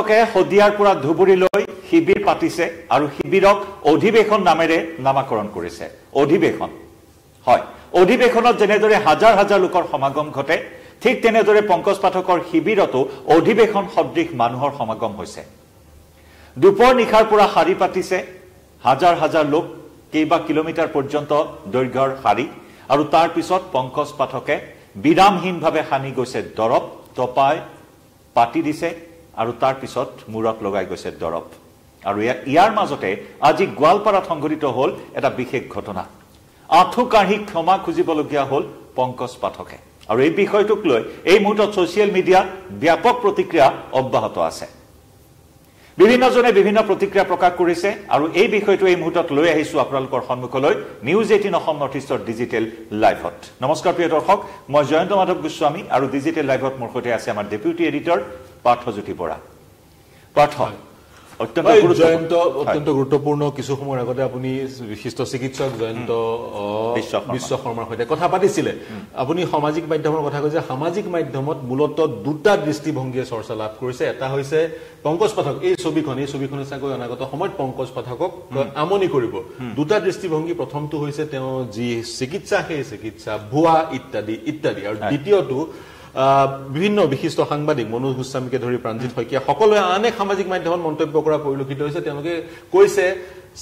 কে হদিয়াৰ পৰা ধুবুৰীলৈ শিবিৰ পাতিছে আৰু শিবিৰক অধিবেশন নামেৰে নামাকৰণ কৰিছে অধিবেশন হয় অধিবেশনত যেনেদৰে হাজাৰ হাজাৰ লোকৰ সমাগম ঘটে ঠিক তেনেদৰে পংকজ পাঠকৰ শিবিৰতো অধিবেশন সদৃশ মানুহৰ সমাগম হৈছে দুপৰ নিখাৰ পৰা শাৰী পাতিছে হাজাৰ হাজাৰ লোক কেইবা কিলোমিটাৰ পৰ্যন্ত দৈৰ্ঘ্যৰ শাৰী আৰু তাৰ পিছত পংকজ পাঠকে বিৰামহীনভাৱে হানি গৈছে দৰব টপাই পাতি দিছে আৰু তাৰ পিছত মূৰত লগাই গৈছে দৰব আৰু ইয়াৰ মাজতে আজি গোৱালপাৰাত সংঘটিত হ'ল এটা বিশেষ ঘটনা আঁঠু কাঢ়ি ক্ষমা খুজিবলগীয়া হ'ল পংকজ পাঠকে আৰু এই বিষয়টোক লৈ এই মুহূৰ্তত ছ'চিয়েল মিডিয়াত ব্যাপক প্ৰতিক্ৰিয়া অব্যাহত আছে বিভিন্নজনে বিভিন্ন প্ৰতিক্ৰিয়া প্ৰকাশ কৰিছে আৰু এই বিষয়টো এই মুহূৰ্তত লৈ আহিছো আপোনালোকৰ সন্মুখলৈ নিউজ 18 অসম নৰ্থ ইষ্টৰ ডিজিটেল লাইভত নমস্কাৰ প্ৰিয় দৰ্শক মই জয়ন্ত মাধৱ গোস্বামী আৰু ডিজিটেল লাইভত মোৰ সৈতে আছে আমাৰ ডেপুটি এডিটৰ পাৰ্থজ্যোতি বৰা পাৰ্থ অত্যন্ত গুৰুত্বপূৰ্ণ কিছু সময়ৰ আগতে আপুনি বিশিষ্ট চিকিৎসক জয়ন্ত বিশ্ব শৰ্মাৰ সৈতে কথা পাতিছিলে আপুনি সামাজিক মাধ্যমৰ কথা কৈছে সামাজিক মাধ্যমত মূলতঃ দুটা দৃষ্টিভংগীয়ে চৰ্চা লাভ কৰিছে এটা হৈছে পংকজ পাঠক এই ছবিখনে চাগৈ অনাগত সময়ত পংকজ পাঠকক আমনি কৰিব দুটা দৃষ্টিভংগী প্ৰথমটো হৈছে তেওঁ যি চিকিৎসা সেই চিকিৎসা ভুৱা ইত্যাদি ইত্যাদি আৰু দ্বিতীয়টো বিভিন্ন বিশিষ্ট সাংবাদিক মনোজ গোস্বামীকে ধৰি প্ৰাঞ্জিত শইকীয়া সকলোৱে আনে সামাজিক মাধ্যমত মন্তব্য কৰা পৰিলক্ষিত হৈছে তেওঁলোকে কৈছে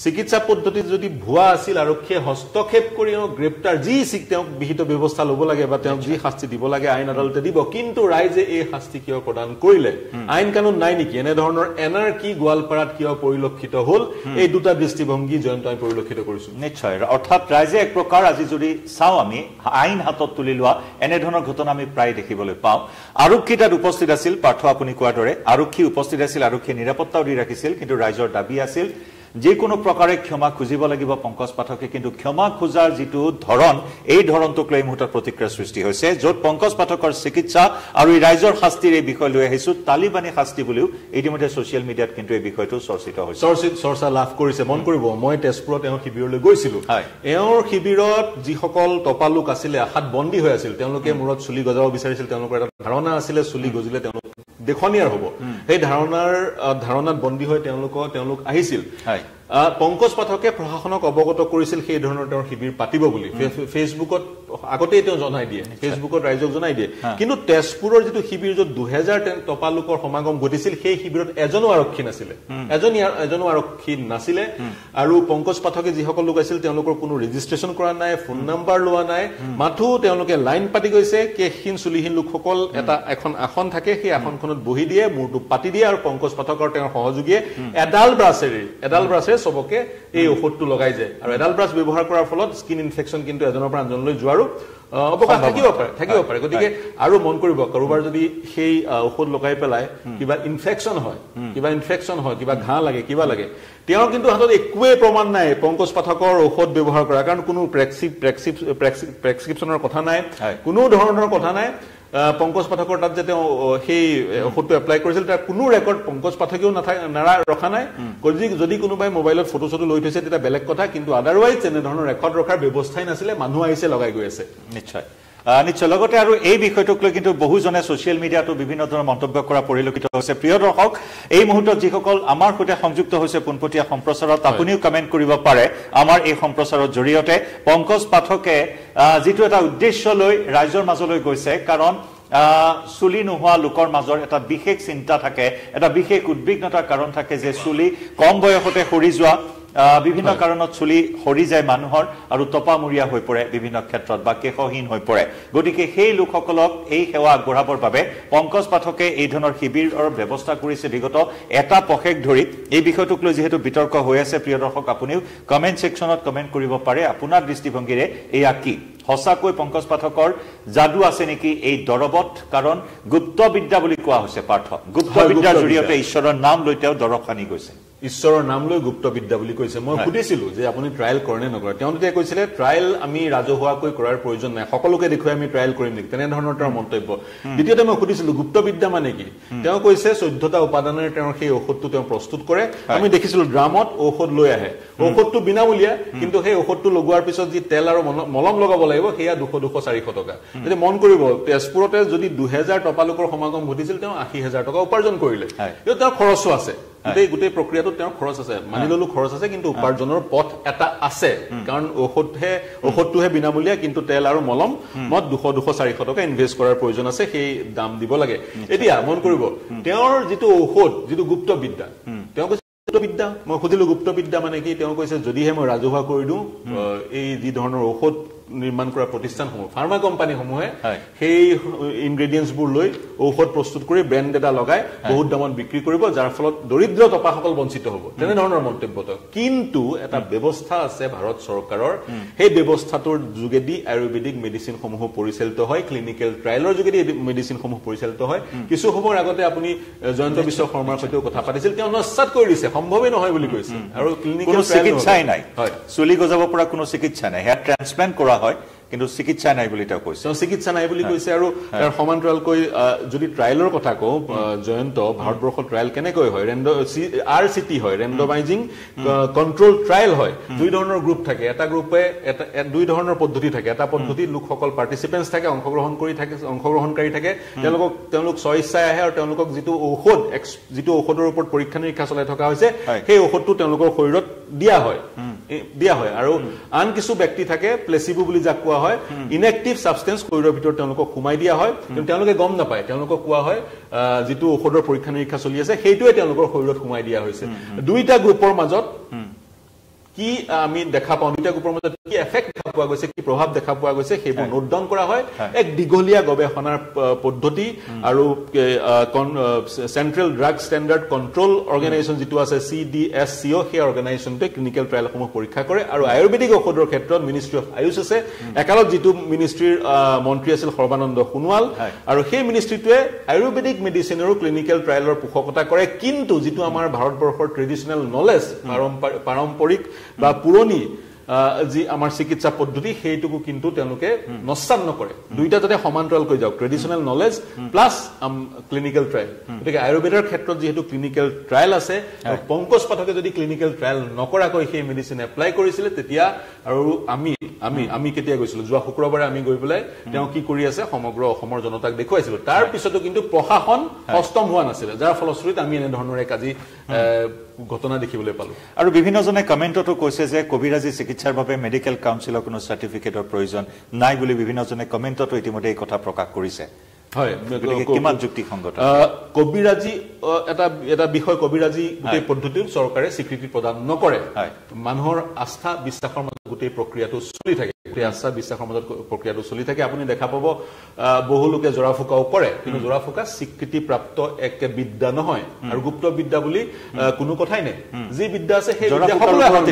চিকিৎসা পদ্ধতি যদি ভুৱা আছিল আৰক্ষীয়ে হস্তক্ষেপ কৰি গ্ৰেপ্তাৰ যি তেওঁক বিহিত ব্যৱস্থা ল'ব লাগে বা তেওঁক যি শাস্তি দিব লাগে আইন আদালতে দিব কিন্তু ৰাইজে এই শাস্তি কিয় প্ৰদান কৰিলে আইন কানুন নাই নেকি এনে ধৰণৰ এনাৰ্কি গোৱালপাৰাত কিয় পৰিলক্ষিত হ'ল এই দুটা দৃষ্টিভংগী জয়ন্ত আমি পৰিলক্ষিত কৰিছো নিশ্চয় অৰ্থাৎ ৰাইজে এক প্ৰকাৰ আজি যদি চাওঁ আমি আইন হাতত তুলি লোৱা এনে ধৰণৰ ঘটনা আমি প্ৰায় দেখিবলৈ পাওঁ আৰক্ষী তাত উপস্থিত আছিল পাৰ্থ আপুনি কোৱাৰ দৰে আৰক্ষী উপস্থিত আছিল আৰক্ষীয়ে নিৰাপত্তাও দি ৰাখিছিল কিন্তু ৰাইজৰ দাবী আছিল যিকোনো প্ৰকাৰে ক্ষমা খুজিব লাগিব পংকজ পাঠকে কিন্তু ক্ষমা খোজাৰ যিটো ধৰণ এই ধৰণটোক লৈ মুহূৰ্তত প্ৰতিক্ৰিয়াৰ সৃষ্টি হৈছে য'ত পংকজ পাঠকৰ চিকিৎসা আৰু এই ৰাইজৰ শাস্তিৰ এই বিষয় লৈ আহিছো তালিবানী শাস্তি বুলিও ইতিমধ্যে ছ'চিয়েল মিডিয়াত কিন্তু এই বিষয়টো চৰ্চিত হৈছে চৰ্চা লাভ কৰিছে মন কৰিব মই তেজপুৰত এওঁৰ শিবিৰলৈ গৈছিলো এওঁৰ শিবিৰত যিসকল টপালোক আছিলে আশাত বন্দী হৈ আছিল তেওঁলোকে মূৰত চুলি গজাব বিচাৰিছিল তেওঁলোকৰ এটা ধাৰণা আছিলে চুলি গজিলে তেওঁলোক দেখনীয়াৰ হ'ব সেই ধাৰণাত বন্দী হৈ তেওঁলোক আহিছিল পংকজ পাঠকে প্ৰশাসনক অৱগত কৰিছিল সেই ধৰণৰ তেওঁৰ শিবিৰ পাতিব বুলি ফেচবুকত আগতেই তেওঁ জনাই দিয়ে ফেচবুকত ৰাইজক জনাই দিয়ে কিন্তু তেজপুৰৰ যিটো শিবিৰ য'ত 2000 টপালোকৰ সমাগম ঘটিছিল সেই শিবিৰত এজনো আৰক্ষী নাছিলে আৰু পংকজ পাঠকে যিসকল লোক আছিল তেওঁলোকৰ কোনো ৰেজিষ্ট্ৰেশ্যন কৰা নাই ফোন নাম্বাৰ লোৱা নাই মাথো তেওঁলোকে লাইন পাতি গৈছে কেশহীন চুলিহীন লোকসকল এখন আসন থাকে সেই আসনখনত বহি দিয়ে মূৰটো পাতি দিয়ে আৰু পংকজ পাঠক আৰু তেওঁৰ সহযোগীয়ে এডাল ব্ৰাছেৰে সবকে এই ঔষধটো লগাই যায় আৰু এডাল ব্ৰাছ ব্যৱহাৰ কৰাৰ ফলত স্কিন ইনফেকচন কিন্তু এজনৰ পৰা আনজনলৈ যোৱাৰো অৱকাশ থাকিব পাৰে গতিকে আৰু মন কৰিব কাৰোবাৰ যদি সেই ঔষধ লগাই পেলাই কিবা ইনফেকচন হয় কিবা ঘাঁ লাগে কিবা লাগে তেওঁৰ কিন্তু হাতত একোৱেই প্ৰমাণ নাই পংকজ পাঠকৰ ঔষধ ব্যৱহাৰ কৰা কাৰণ কোনো প্ৰেছক্ৰিপশ্যনৰ কথা নাই কোনো ধৰণৰ কথা নাই পংকজ পাঠকৰ তাত যে তেওঁ সেই ঔষধটো এপ্লাই কৰিছিল তাৰ কোনো ৰেকৰ্ড পংকজ পাঠকেও ৰখা নাই যদি কোনোবাই মোবাইলত ফটো চটো লৈ থৈছে তেতিয়া বেলেগ কথা কিন্তু আদাৰৱাইজ এনেধৰণৰ ৰেকৰ্ড ৰখাৰ ব্যৱস্থাই নাছিলে মানুহ আহিছে লগাই গৈ আছে নিশ্চয় লগতে আৰু এই বিষয়টোক লৈ কিন্তু বহুজনে ছ'চিয়েল মিডিয়াতো বিভিন্ন ধৰণৰ মন্তব্য কৰা পৰিলক্ষিত হৈছে প্ৰিয় দৰ্শক এই মুহূৰ্তত যিসকল আমাৰ সৈতে সংযুক্ত হৈছে পোনপটীয়া সম্প্ৰচাৰত আপুনিও কমেণ্ট কৰিব পাৰে আমাৰ এই সম্প্ৰচাৰৰ জৰিয়তে পংকজ পাঠকে যিটো এটা উদ্দেশ্য লৈ ৰাইজৰ মাজলৈ গৈছে কাৰণ চুলি নোহোৱা লোকৰ মাজৰ এটা বিশেষ চিন্তা থাকে এটা বিশেষ উদ্বিগ্নতাৰ কাৰণ থাকে যে চুলি কম বয়সতে সৰি যোৱা বিভিন্ন কাৰণত চুলি সৰি যায় মানুহৰ আৰু টপামূৰীয়া হৈ পৰে বিভিন্ন ক্ষেত্ৰত বা কেশহীন হৈ পৰে গতিকে সেই লোকসকলক এই সেৱা আগবঢ়াবৰ বাবে পংকজ পাঠকে এই ধৰণৰ শিবিৰৰ ব্যৱস্থা কৰিছে বিগত এটা পষেক ধৰি এই বিষয়টোক লৈ যিহেতু বিতৰ্ক হৈ আছে প্ৰিয় দৰ্শক আপুনিও কমেণ্ট ছেকশ্যনত কমেণ্ট কৰিব পাৰে আপোনাৰ দৃষ্টিভংগীৰে এয়া কি সঁচাকৈ পংকজ পাঠকৰ যাদু আছে নেকি এই দৰবত কাৰণ গুপ্ত বিদ্যা বুলি কোৱা হৈছে পাৰ্থ গুপ্ত বিদ্যাৰ জৰিয়তে ঈশ্বৰৰ নাম লৈ তেওঁ দৰব সানি গৈছে ঈশ্বৰৰ নাম লৈ গুপ্ত বিদ্যা বুলি কৈছে মই সুধিছিলো যে আপুনি ট্ৰায়েল কৰে নে নকৰে তেওঁ তেতিয়া কৈছিলে ট্ৰায়েল আমি ৰাজহুৱাকৈ কৰাৰ প্ৰয়োজন নাই সকলোকে দেখুৱাই আমি ট্ৰায়েল কৰিম নেকি তেনে ধৰণৰ তেওঁৰ মন্তব্য দ্বিতীয়তে মই সুধিছিলো গুপ্ত বিদ্যা মানে কি তেওঁ কৈছে 14টা উপাদানেৰে তেওঁৰ সেই ঔষধটো তেওঁ প্ৰস্তুত কৰে আমি দেখিছিলো ড্ৰামত ঔষধ লৈ আহে ঔষধটো বিনামূলীয়া কিন্তু সেই ঔষধটো লগোৱাৰ পিছত যি তেল আৰু মলম লগাব লাগিব সেয়া 200-400 টকা যদি মন কৰিব তেজপুৰতে যদি 2000 টপালোকৰ সমাগম ঘটিছিল তেওঁ 80000 টকা উপাৰ্জন কৰিলে কিন্তু তেওঁৰ খৰচো আছে গোটেই প্ৰক্ৰিয়াটো তেওঁৰ খৰচ আছে মানি ললো খৰচ আছে কিন্তু উপাৰ্জনৰ পথ এটা আছে কাৰণ ঔষধটোহে বিনামূলীয়া কিন্তু তেল আৰু মলম মত 200-400 টকা ইনভেষ্ট কৰাৰ প্ৰয়োজন আছে সেই দাম দিব লাগে এতিয়া মন কৰিব তেওঁৰ যিটো ঔষধ যিটো গুপ্ত বিদ্যা তেওঁ কৈছে গুপ্ত বিদ্যা মই সুধিলো গুপ্ত বিদ্যা মানে কি তেওঁ কৈছে যদিহে মই ৰাজহুৱা কৰি দিওঁ এই যি ধৰণৰ ঔষধ নিৰ্মাণ কৰা প্ৰতিষ্ঠানসমূহ ফাৰ্মা কোম্পানীসমূহে সেই ইনগ্ৰেডিয়েন্টছবোৰ লৈ ঔষধ প্ৰস্তুত কৰি ব্ৰেণ্ড এটা লগাই বহুত দামত বিক্ৰী কৰিব যাৰ ফলত দৰিদ্ৰ টপাসকল বঞ্চিত হ'ব তেনে ধৰণৰ মন্তব্য কিন্তু এটা ব্যৱস্থা আছে ভাৰত চৰকাৰৰ সেই ব্যৱস্থাটোৰ যোগেদি আয়ুৰ্বেদিক মেডিচিনসমূহ পৰিচালিত হয় ক্লিনিকেল ট্ৰায়েলৰ যোগেদি মেডিচিনসমূহ পৰিচালিত হয় কিছু সময়ৰ আগতে আপুনি জয়ন্ত বিশ্ব শৰ্মাৰ সৈতেও কথা পাতিছিল তেওঁ নস্যাৎ কৰি দিছে সম্ভৱেই নহয় বুলি কৈছে আৰু ক্লিনিকেল চিকিৎসাই নাই চুলি গজাব পৰা কোনো চিকিৎসা নাই হেয়াৰ ট্ৰান্সপ্লান্ট কৰা হয় কিন্তু চিকিৎসা নাই বুলি তেওঁ কৈছে চিকিৎসা নাই বুলি কৈছে আৰু তাৰ সমান্তৰালকৈ যদি ট্ৰায়েলৰ কথা কওঁ জয়ন্ত ভাৰতবৰ্ষৰ ট্ৰায়েল কেনেকৈ হয় RCT হয় ৰেণ্ডমাইজিং কন্ট্ৰোল ট্ৰায়েল হয় দুই ধৰণৰ গ্ৰুপ থাকে এটা গ্ৰুপে দুই ধৰণৰ পদ্ধতি থাকে এটা পদ্ধতিত লোকসকল পাৰ্টিচিপেন্টছ থাকে অংশগ্ৰহণকাৰী থাকে তেওঁলোক স্বইচ্ছাই আহে আৰু তেওঁলোকক যিটো ঔষধৰ ওপৰত পৰীক্ষা নিৰীক্ষা চলাই থকা হৈছে সেই ঔষধটো তেওঁলোকৰ শৰীৰত দিয়া হয় আৰু আন কিছু ব্যক্তি থাকে প্লেচিবো বুলি যাক কোৱা হয় ইনএক্টিভ সাবষ্টেন্স শৰীৰৰ ভিতৰত তেওঁলোকক সোমাই দিয়া হয় কিন্তু তেওঁলোকে গম নাপায় তেওঁলোকক কোৱা হয় যিটো ঔষধৰ পৰীক্ষা নিৰীক্ষা চলি আছে সেইটোৱে তেওঁলোকৰ শৰীৰত সোমাই দিয়া হৈছে দুইটা গ্ৰুপৰ মাজত কি আমি দেখা পাওঁ দুইটা গ্ৰুপৰ মাজত কি এফেক্ট দেখা পোৱা গৈছে কি প্ৰভাৱ দেখা পোৱা গৈছে সেইবোৰ নোট ডাউন কৰা হয় এক দীঘলীয়া গৱেষণাৰ পদ্ধতি আৰু central drug standard control organisation যিটো আছে CDSCO সেই অৰ্গেনাইজেশ্যনটোৱে ক্লিনিকেল ট্ৰায়েলসমূহ পৰীক্ষা কৰে আৰু আয়ুৰ্বেদিক ঔষধৰ ক্ষেত্ৰত মিনিষ্ট্ৰী অফ আয়ুষ আছে একালত যিটো মিনিষ্ট্ৰীৰ মন্ত্ৰী আছিল সৰ্বানন্দ সোণোৱাল আৰু সেই মিনিষ্ট্ৰীটোৱে আয়ুৰ্বেদিক মেডিচিনৰো ক্লিনিকেল ট্ৰায়েলৰ পোষকতা কৰে কিন্তু যিটো আমাৰ ভাৰতবৰ্ষৰ ট্ৰেডিশ্যনেল নলেজ পাৰম্পৰিক বা পুৰণি যি আমাৰ চিকিৎসা পদ্ধতি সেইটোকো কিন্তু তেওঁলোকে নস্যাৎ নকৰে দুইটা যাতে সমান্তৰালকৈ যাওক traditional knowledge plus clinical trial গতিকে আয়ুৰ্বেদৰ ক্ষেত্ৰত যিহেতু ক্লিনিকেল ট্ৰায়েল আছে পংকজ পাঠকে যদি ক্লিনিকেল ট্ৰায়েল নকৰাকৈ সেই মেডিচিন এপ্লাই কৰিছিলে তেতিয়া আৰু আমি কেতিয়া গৈছিলো যোৱা শুক্ৰবাৰে আমি গৈ পেলাই তেওঁ কি কৰি আছে সমগ্ৰ অসমৰ জনতাক দেখুৱাইছিলো তাৰ পিছতো কিন্তু প্ৰশাসন হস্তম হোৱা নাছিলে যাৰ ফলশ্ৰুতিত আমি এনে ধৰণৰ এক আজি ঘটনা দেখিবলৈ পালো আৰু বিভিন্নজনে কমেন্টতো কৈছে যে কবিৰাজী চিকিৎসাৰ বাবে মেডিকেল কাউন্সিলৰ কোনো সাৰ্টিফিকেটৰ প্ৰয়োজন নাই বুলি বিভিন্নজনে কমেন্টতো ইতিমধ্যে এই কথা প্ৰকাশ কৰিছে হয় কিমান যুক্তিসংগত কবিৰাজী এটা বিষয় কবিৰাজী গোটেই পদ্ধতিত চৰকাৰে স্বীকৃতি প্ৰদান নকৰে মানুহৰ আস্থা বিশ্বাসৰ মাজত গোটেই প্ৰক্ৰিয়াটো চলি থাকে আস্থা বিশ্বাসৰ মাজত প্ৰক্ৰিয়াটো চলি থাকে আপুনি দেখা পাব বহু লোকে জৰা ফুকাও কৰে কিন্তু জৰা ফুকা স্বীকৃতিপ্ৰাপ্ত এক বিদ্যা নহয় আৰু গুপ্ত বিদ্যা বুলি কোনো কথাই নাই যি বিদ্যা আছে সেই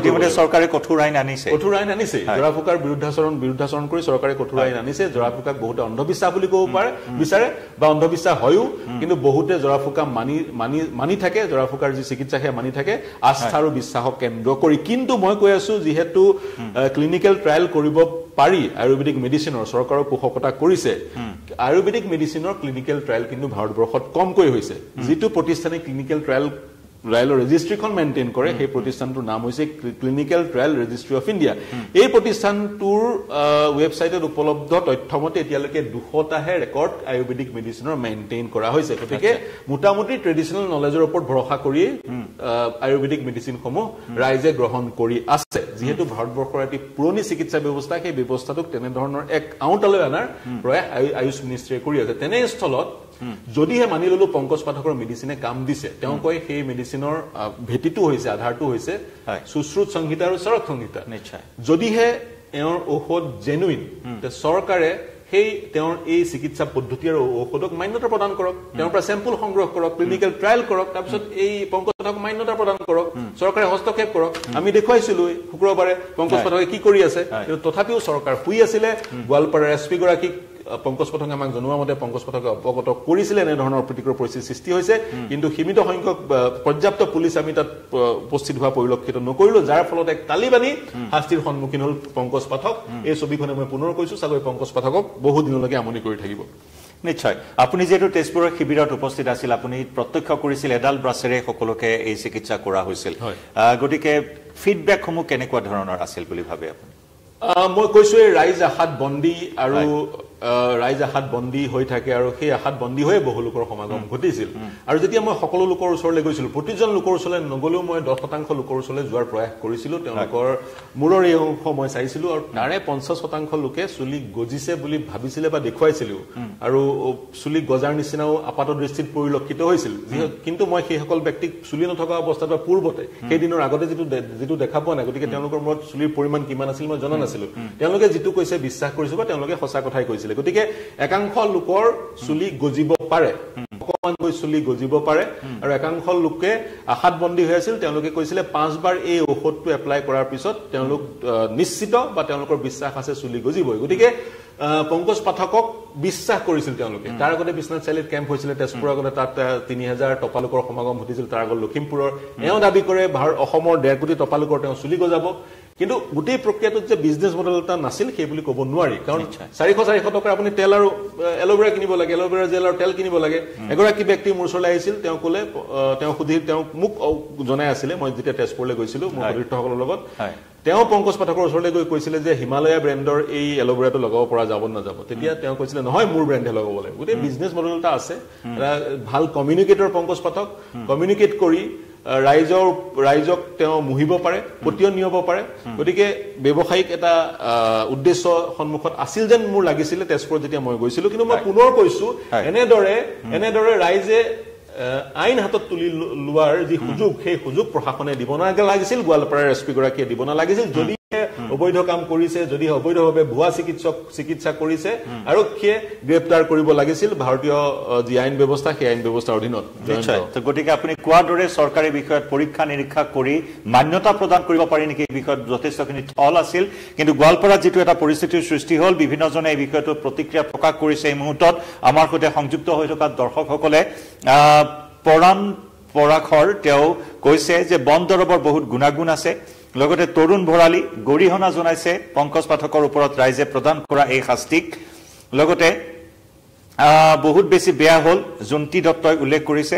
ইতিমধ্যে চৰকাৰে কঠোৰ আইন আনিছে জৰা ফুকাৰ বিৰুদ্ধাচৰণ কৰি চৰকাৰে কঠোৰ আইন আনিছে জৰা ফুকাক বহুতে অন্ধবিশ্বাস বুলি ক'ব বিচাৰে বা অন্ধবিশ্বাস হয়ও কিন্তু বহুতে জৰা ফুকা মানি থাকে জৰা ফুকাৰ যি চিকিৎসা সেয়া মানি থাকে আস্থা আৰু বিশ্বাসক কেন্দ্ৰ কৰি কিন্তু মই কৈ আছো যিহেতু ক্লিনিকেল ট্ৰায়েল কৰিব পাৰি আয়ুৰ্বেদিক মেডিচিনৰ চৰকাৰৰ পোষকতা কৰিছে আয়ুৰ্বেদিক মেডিচিনৰ ক্লিনিকেল ট্ৰায়েল কিন্তু ভাৰতবৰ্ষত কমকৈ হৈছে যিটো প্ৰতিষ্ঠানে ক্লিনিকেল ট্ৰায়েলৰ ৰেজিষ্ট্ৰিখন মেইনটেইন কৰে সেই প্ৰতিষ্ঠানটোৰ নাম হৈছে clinical trial registry of India এই প্ৰতিষ্ঠানটোৰ ৱেবছাইটত উপলব্ধ তথ্যমতে এতিয়ালৈকে 200টাহে ৰেকৰ্ড আয়ুৰ্বেদিক মেডিচিনৰ মেইনটেইন কৰা হৈছে গতিকে মোটামুটি ট্ৰেডিশ্যনেল নলেজৰ ওপৰত ভৰসা কৰি আয়ুৰ্বেদিক মেডিচিনসমূহ ৰাইজে গ্ৰহণ কৰি আছে যিহেতু ভাৰতবৰ্ষৰ এটি পুৰণি চিকিৎসা ব্যৱস্থা সেই ব্যৱস্থাটোক তেনেধৰণৰ এক আউটালৈ অনাৰ প্ৰয়াস আয়ুষ মিনিষ্ট্ৰীয়ে কৰি আছে তেনেস্থলত যদিহে মানি ললো পংকজ পাঠকৰ মেডিচিনে কাম দিছে তেওঁ কয় সেই মেডিচিনৰ ভেটিটো হৈছে আধাৰটো হৈছে সুশ্ৰুত সংহিতা আৰু চৰক সংহিতা নিশ্চয় যদিহে এওঁৰ ঔষধ জেনুইন চৰকাৰে সেই তেওঁৰ এই চিকিৎসা পদ্ধতি আৰু ঔষধক মান্যতা প্ৰদান কৰক তেওঁৰ পৰা চেম্পল সংগ্ৰহ কৰক ক্লিনিকেল ট্ৰায়েল কৰক তাৰপিছত এই পংকজ পাঠকক মান্যতা প্ৰদান কৰক চৰকাৰে হস্তক্ষেপ কৰক আমি দেখুৱাইছিলো শুক্ৰবাৰে পংকজ পাঠকে কি কৰি আছে কিন্তু তথাপিও চৰকাৰ শুই আছিলে গোৱালপাৰাৰ SP গৰাকীক পংকজ পাঠকে আমাক জনোৱা মতে পংকজ পাঠকে অৱগত কৰিছিল এনে ধৰণৰ প্ৰতিকূল পৰিস্থিতিৰ সৃষ্টি হৈছে কিন্তু সীমিত সংখ্যক পৰ্যাপ্ত পুলিচ আমি তাত উপস্থিত হোৱা পৰিলক্ষিত নকৰিলো যাৰ ফলত এক তালিবানী শাস্তিৰ সন্মুখীন হ'ল পংকজ পাঠক এই ছবিখনে মই পুনৰ কৈছো চাগৈ পংকজ পাঠকক বহু দিনলৈকে আমনি কৰি থাকিব নিশ্চয় আপুনি যেটো তেজপুৰৰ শিবিৰত উপস্থিত আছিল আপুনি প্ৰত্যক্ষ কৰিছিল এডাল ব্ৰাছেৰে সকলোকে এই চিকিৎসা কৰা হৈছিল গতিকে ফিডব্যাক সমূহ কেনেকুৱা ধৰণৰ আছিল বুলি ভাবে আপুনি মই কৈছো এই ৰাইজ আহাত বন্দী আৰু ৰাইজ আহাত বন্দী হৈ থাকে আৰু সেই আহাত বন্দী হৈ বহু লোকৰ সমাগম ঘটিছিল আৰু যেতিয়া মই সকলো লোকৰ ওচৰলৈ গৈছিলো প্ৰতিজন লোকৰ ওচৰলৈ নগলেও মই 10% লোকৰ ওচৰলৈ যোৱাৰ প্ৰয়াস কৰিছিলো তেওঁলোকৰ মূৰৰ এই অংশ মই চাইছিলো আৰু তাৰে 50% লোকে চুলি গজিছে বুলি ভাবিছিলে বা দেখুৱাইছিল আৰু চুলি গজাৰ নিচিনাও আপাত দৃষ্টিত পৰিলক্ষিত হৈছিল কিন্তু মই সেই সকল ব্যক্তিক চুলি নথকা অৱস্থাত বা পূৰ্বতে সেই দিনৰ আগতে যেটো দেখা পোৱা নাই গতিকে তেওঁলোকৰ মূৰত চুলিৰ পৰিমাণ কিমান আছিল মই জনা নাছিলো তেওঁলোকে যেটো কৈছে বিশ্বাস কৰিছো বা তেওঁলোকে সঁচা কথাই কৈছিল গতিকে একাংশ লোকৰ চুলি গজিব পাৰে অকমান হৈ চুলি গজিব পাৰে আৰু একাংশ লোকে আহাত বন্দী হৈ আছিল তেওঁলোকে কৈছিলে 5 বাৰ এই ঔষধটো এপ্লাই কৰাৰ পিছত তেওঁলোক নিশ্চিত বা তেওঁলোকৰ বিশ্বাস আছে চুলি গজিবই গতিকে পংকজ পাঠকক বিশ্বাস কৰিছিল তেওঁলোকে তাৰ আগতে বিশ্বনাথ চাৰিআলিত কেম্প হৈছিল তেজপুৰৰ আগতে তাত 3000 টপালোকৰ সমাগম ঘটিছিল তাৰ আগত লখিমপুৰৰ এওঁ দাবী কৰে অসমৰ 1.5 কোটি টপালোকৰ তেওঁ চুলি গজাব কিন্তু গোটেই প্ৰক্ৰিয়াটোত যে বিজনেছ মডেল এটা নাছিল সেই বুলি ক'ব নোৱাৰি কাৰণ 400 টকাৰ আপুনি তেল আৰু এলোভেৰা কিনিব লাগে এলোভেৰা জেল আৰু তেল কিনিব লাগে এগৰাকী ব্যক্তি মোৰ ওচৰলৈ আহিছিল তেওঁ ক'লে তেওঁ সুধি তেওঁ মোক জনাই আছিলে মই যেতিয়া তেজপুৰলৈ গৈছিলো মোৰ সতীৰ্থসকলৰ লগত তেওঁ পংকজ পাঠকৰ ওচৰলৈ গৈ কৈছিলে যে হিমালয়া ব্ৰেণ্ডৰ এই এলোভেৰাটো লগাব পৰা যাব নাযাব তেতিয়া তেওঁ কৈছিলে নহয় মোৰ ব্ৰেণ্ডহে লগাব লাগে গোটেই বিজনেছ মডেল এটা আছে এটা ভাল কমিউনিকেটৰ পংকজ পাঠক কমিউনিকেট কৰি ৰাইজক তেওঁ মুহিব পাৰে পতিয়ন নিয়ব পাৰে গতিকে ব্যৱসায়িক এটা উদ্দেশ্য সন্মুখত আছিল যেন মোৰ লাগিছিলে তেজপুৰত যেতিয়া মই গৈছিলো কিন্তু মই পুনৰ কৈছো এনেদৰে ৰাইজে আইন হাতত তুলি লোৱাৰ যি সুযোগ সেই সুযোগ প্ৰশাসনে দিব নালাগিছিল গোৱালপাৰাৰ এছপি গৰাকীয়ে দিব নালাগিছিল যদি অবৈধ কাম কৰিছে যদি অবৈধভাৱে ভুৱা চিকিৎসা কৰিছে আৰক্ষীয়ে গ্ৰেপ্তাৰ কৰিব লাগিছিল ভাৰতীয় যি আইন ব্যৱস্থা সেই আইন ব্যৱস্থাৰ অধীনত গতিকে আপুনি কোৱাৰ দৰে চৰকাৰী বিষয়ত পৰীক্ষা নিৰীক্ষা কৰি মান্যতা প্ৰদান কৰিব পাৰি নেকি এই বিষয়ত যথেষ্টখিনি থল আছিল কিন্তু গোৱালপাৰাত যেটো এটা পৰিস্থিতিৰ সৃষ্টি হ'ল বিভিন্নজনে এই বিষয়টো প্ৰতিক্ৰিয়া প্ৰকাশ কৰিছে এই মুহূৰ্তত আমাৰ সৈতে সংযুক্ত হৈ থকা দৰ্শকসকলে পৰাণ পৰাখৰ তেওঁ কৈছে যে বন দৰৱৰ বহুত গুণাগুণ আছে লগতে তৰুণ ভৰালী গৰিহণা জনাইছে পংকজ পাঠকৰ ওপৰত ৰাইজে প্ৰদান কৰা এই শাস্তিক লগতে বহুত বেছি বেয়া হ'ল জন্তি দত্তই উল্লেখ কৰিছে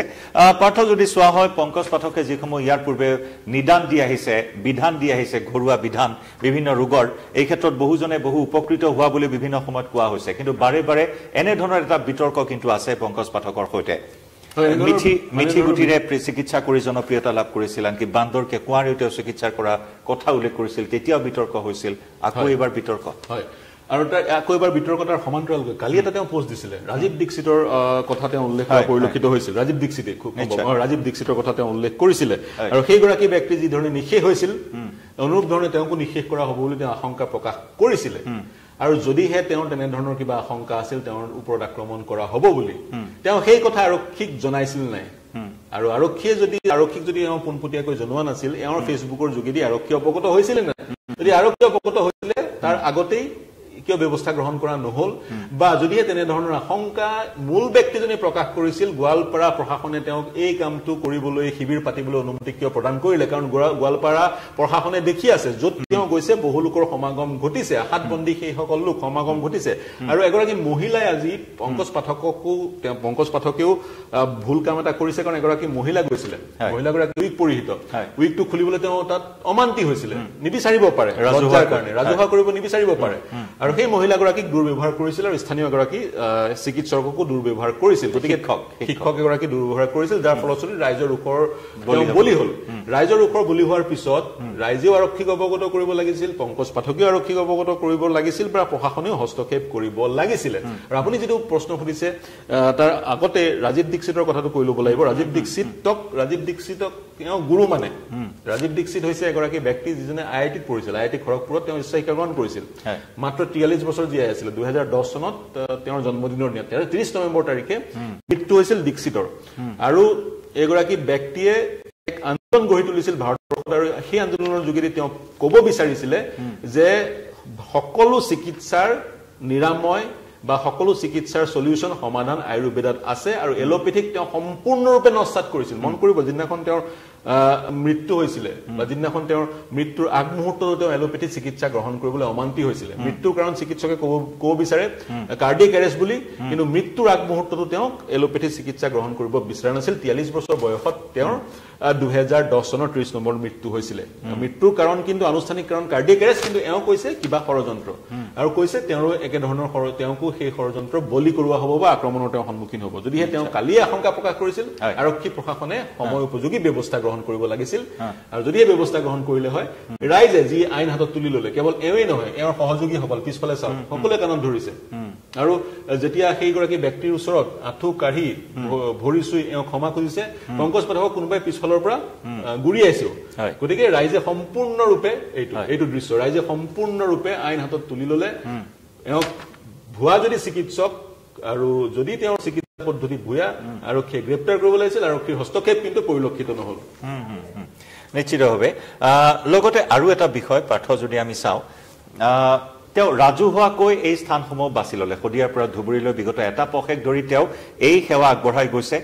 পাৰ্থ যদি চোৱা হয় পংকজ পাঠকে যিসমূহ ইয়াৰ পূৰ্বে নিদান দি আহিছে বিধান দি আহিছে ঘৰুৱা বিধান বিভিন্ন ৰোগৰ এই ক্ষেত্ৰত বহুজনে বহু উপকৃত হোৱা বুলি বিভিন্ন সময়ত কোৱা হৈছে কিন্তু বাৰে বাৰে এনে ধৰণৰ এটা বিতৰ্ক কিন্তু আছে পংকজ পাঠকৰ সৈতে মিঠি গুটিৰে চিকিৎসা কৰি জনপ্ৰিয়তা লাভ কৰিছিল আনকি বান্দৰ কেকুৱাৰেও তেওঁ চিকিৎসা কৰা কথা উল্লেখ কৰিছিল তেতিয়াও বিতৰ্ক হৈছিল আকৌ এবাৰ বিতৰ্ক হয় আৰু আকৌ এবাৰ বিতৰ্কতাৰ সমান্তৰালকৈ কালি এটা তেওঁ পোষ্ট দিছিলে ৰাজীৱ দীক্ষিতৰ কথা তেওঁ উল্লেখ পৰিলক্ষিত হৈছিল ৰাজীৱ দীক্ষিতে ৰাজীৱ দীক্ষিতৰ কথা তেওঁ উল্লেখ কৰিছিলে আৰু সেইগৰাকী ব্যক্তি যি ধৰণে নিষেধ হৈছিল অনুৰূপ ধৰণে তেওঁকো নিষেধ কৰা হ'ব বুলি তেওঁ আশংকা প্ৰকাশ কৰিছিলে আৰু যদিহে তেওঁৰ তেনে ধৰণৰ কিবা আশংকা আছিল তেওঁৰ ওপৰত আক্ৰমণ কৰা হ'ব বুলি তেওঁ সেই কথা আৰক্ষীক জনাইছিল নাই আৰু আৰক্ষীক যদি তেওঁ পোনপটীয়াকৈ জনোৱা নাছিল এওঁৰ ফেচবুকৰ যোগেদি আৰক্ষী অৱগত হৈছিল নাই যদি আৰক্ষী অৱগত হৈছিলে তাৰ আগতেই কিয় ব্যৱস্থা গ্ৰহণ কৰা নহল বা যদিহে তেনে ধৰণৰ আশংকা মূল ব্যক্তিজনে প্ৰকাশ কৰিছিল গোৱালপাৰা প্ৰশাসনে তেওঁক এই কামটো কৰিবলৈ শিবিৰ পাতিবলৈ অনুমতি কিয় প্ৰদান কৰিলে কাৰণ গোৱালপাৰা প্ৰশাসনে দেখি আছে য'ত তেওঁ গৈছে বহু লোকৰ সমাগম ঘটিছে আহাতবন্দী সেই সকল লোক সমাগম ঘটিছে আৰু এগৰাকী মহিলাই আজি পংকজ পাঠকেও ভুল কাম এটা কৰিছে কাৰণ এগৰাকী মহিলা গৈছিলে মহিলাগৰাকী উইক পৰিহিত উইকটো খুলিবলৈ তেওঁ তাত অমান্তি হৈছিলে নিবিচাৰিব পাৰে ৰাজহুৱা কৰিব নিবিচাৰিব পাৰে আৰু সেই মহিলাগৰাকীক দুৰ্ব্যৱহাৰ কৰিছিল আৰু স্থানীয় এগৰাকী চিকিৎসককো দুৰ্ব্যৱহাৰ কৰিছিল গতিকে শিক্ষক এগৰাকী দুৰ্ব্যৱহাৰ কৰিছিল যাৰ ফলস্বৰূপে ৰাইজৰ ৰোষৰ বলি হ'ল ৰাইজৰ ৰোষৰ বলি হোৱাৰ পিছত ৰাইজেও আৰক্ষীক অৱগত কৰিব লাগিছিল পংকজ পাঠকেও আৰক্ষীক অৱগত কৰিব লাগিছিল বা প্ৰশাসনেও হস্তক্ষেপ কৰিব লাগিছিলে আৰু আপুনি যিটো প্ৰশ্ন সুধিছে তাৰ আগতে ৰাজীৱ দীক্ষিতৰ কথাটো কৈ ল'ব লাগিব ৰাজীৱ দীক্ষিতক তেওঁ গুৰু মানে ৰাজীৱ দীক্ষিত হৈছে এগৰাকী ব্যক্তি যিজনে IITত পঢ়িছিল IIT খড়গপুৰত তেওঁ উচ্চ শিক্ষা গ্ৰহণ কৰিছিল মাত্ৰ 43 বছৰ জীয়াই আছিল 2010 চনত তেওঁৰ জন্মদিনৰ দিনা 30 নৱেম্বৰ তাৰিখে মৃত্যু হৈছিল দীক্ষিতৰ আৰু এগৰাকী ব্যক্তিয়ে এক আন্দোলন গঢ়ি তুলিছিল ভাৰতবৰ্ষত আৰু সেই আন্দোলনৰ যোগেদি তেওঁ ক'ব বিচাৰিছিলে যে সকলো চিকিৎসাৰ নিৰাময় বা সকলো চিকিৎসাৰ সলিউশন সমাধান আয়ুৰ্বেদত আছে আৰু এলোপেথিক তেওঁ সম্পূৰ্ণৰূপে নস্বাত কৰিছিল মন কৰিব যিদিনাখন তেওঁৰ মৃত্যু হৈছিল বা যিদিনাখন তেওঁৰ মৃত্যুৰ আগমুহূৰ্তত তেওঁ এলোপেথিক চিকিৎসা গ্ৰহণ কৰিবলৈ অমান্তি হৈছিল মৃত্যুৰ কাৰণ চিকিৎসকে ক'ব বিচাৰে কাৰ্ডিয়াক এৰেষ্ট বুলি কিন্তু মৃত্যুৰ আগমুহূৰ্তত তেওঁ এলোপেথিক চিকিৎসা গ্ৰহণ কৰিব বিচৰা নাছিল 43 বছৰ বয়সত তেওঁৰ 2010 চনৰ 30 নম্বৰ মৃত্যু হৈছিল মৃত্যুৰ কাৰণ কিন্তু আনুষ্ঠানিক কাৰণ কাৰ্ডিয়াক এৰেষ্ট কিন্তু এওঁ কৈছে কিবা ষড়যন্ত্ৰ আৰু কৈছে তেওঁৰ একে ধৰণৰ তেওঁকো সেই ষড়যন্ত্ৰ বলি কৰোৱা হ'ব বা আক্ৰমণৰ তেওঁ সন্মুখীন হ'ব যদিহে তেওঁ কালিয়ে আশংকা প্ৰকাশ কৰিছিল আৰক্ষী প্ৰশাসনে সময় উপযোগী ব্যৱস্থা গ্ৰহণ কৰিব লাগিছিল আৰু যদিহে ব্যৱস্থা গ্ৰহণ কৰিলে হয় ৰাইজে যি আইন হাতত তুলি ললে কেৱল এওঁই নহয় এওঁৰ সহযোগী সকল পিছফালে চাওক সকলোৱে কাণত ধৰিছে আৰু যেতিয়া সেইগৰাকী ব্যক্তিৰ ওচৰত আঁঠু কাঢ়ি ভৰি চুই এওঁ ক্ষমা খুজিছে পংকজ পাঠকক কোনোবাই পিছফালৰ পৰা গুৰি আহিছে গতিকে ৰাইজে সম্পূৰ্ণৰূপে এইটো দৃশ্য ৰাইজে সম্পূৰ্ণৰূপে আইন হাতত তুলি ললে এওঁক ভুৱা যদি চিকিৎসক আৰু যদি তেওঁৰ চিকিৎসা পদ্ধতি ভুয়া আৰক্ষীয়ে গ্ৰেপ্তাৰ কৰিব লাগিছিল আৰক্ষীৰ হস্তক্ষেপ কিন্তু পৰিলক্ষিত নহল নিশ্চিতভাৱে লগতে আৰু এটা বিষয় পাঠ যদি আমি চাওঁ তেওঁ ৰাজহুৱাকৈ এই স্থানসমূহ বাছি ললে শদিয়াৰ পৰা ধুবুৰীলৈ বিগত এটা পষেক ধৰি তেওঁ এই সেৱা আগবঢ়াই গৈছে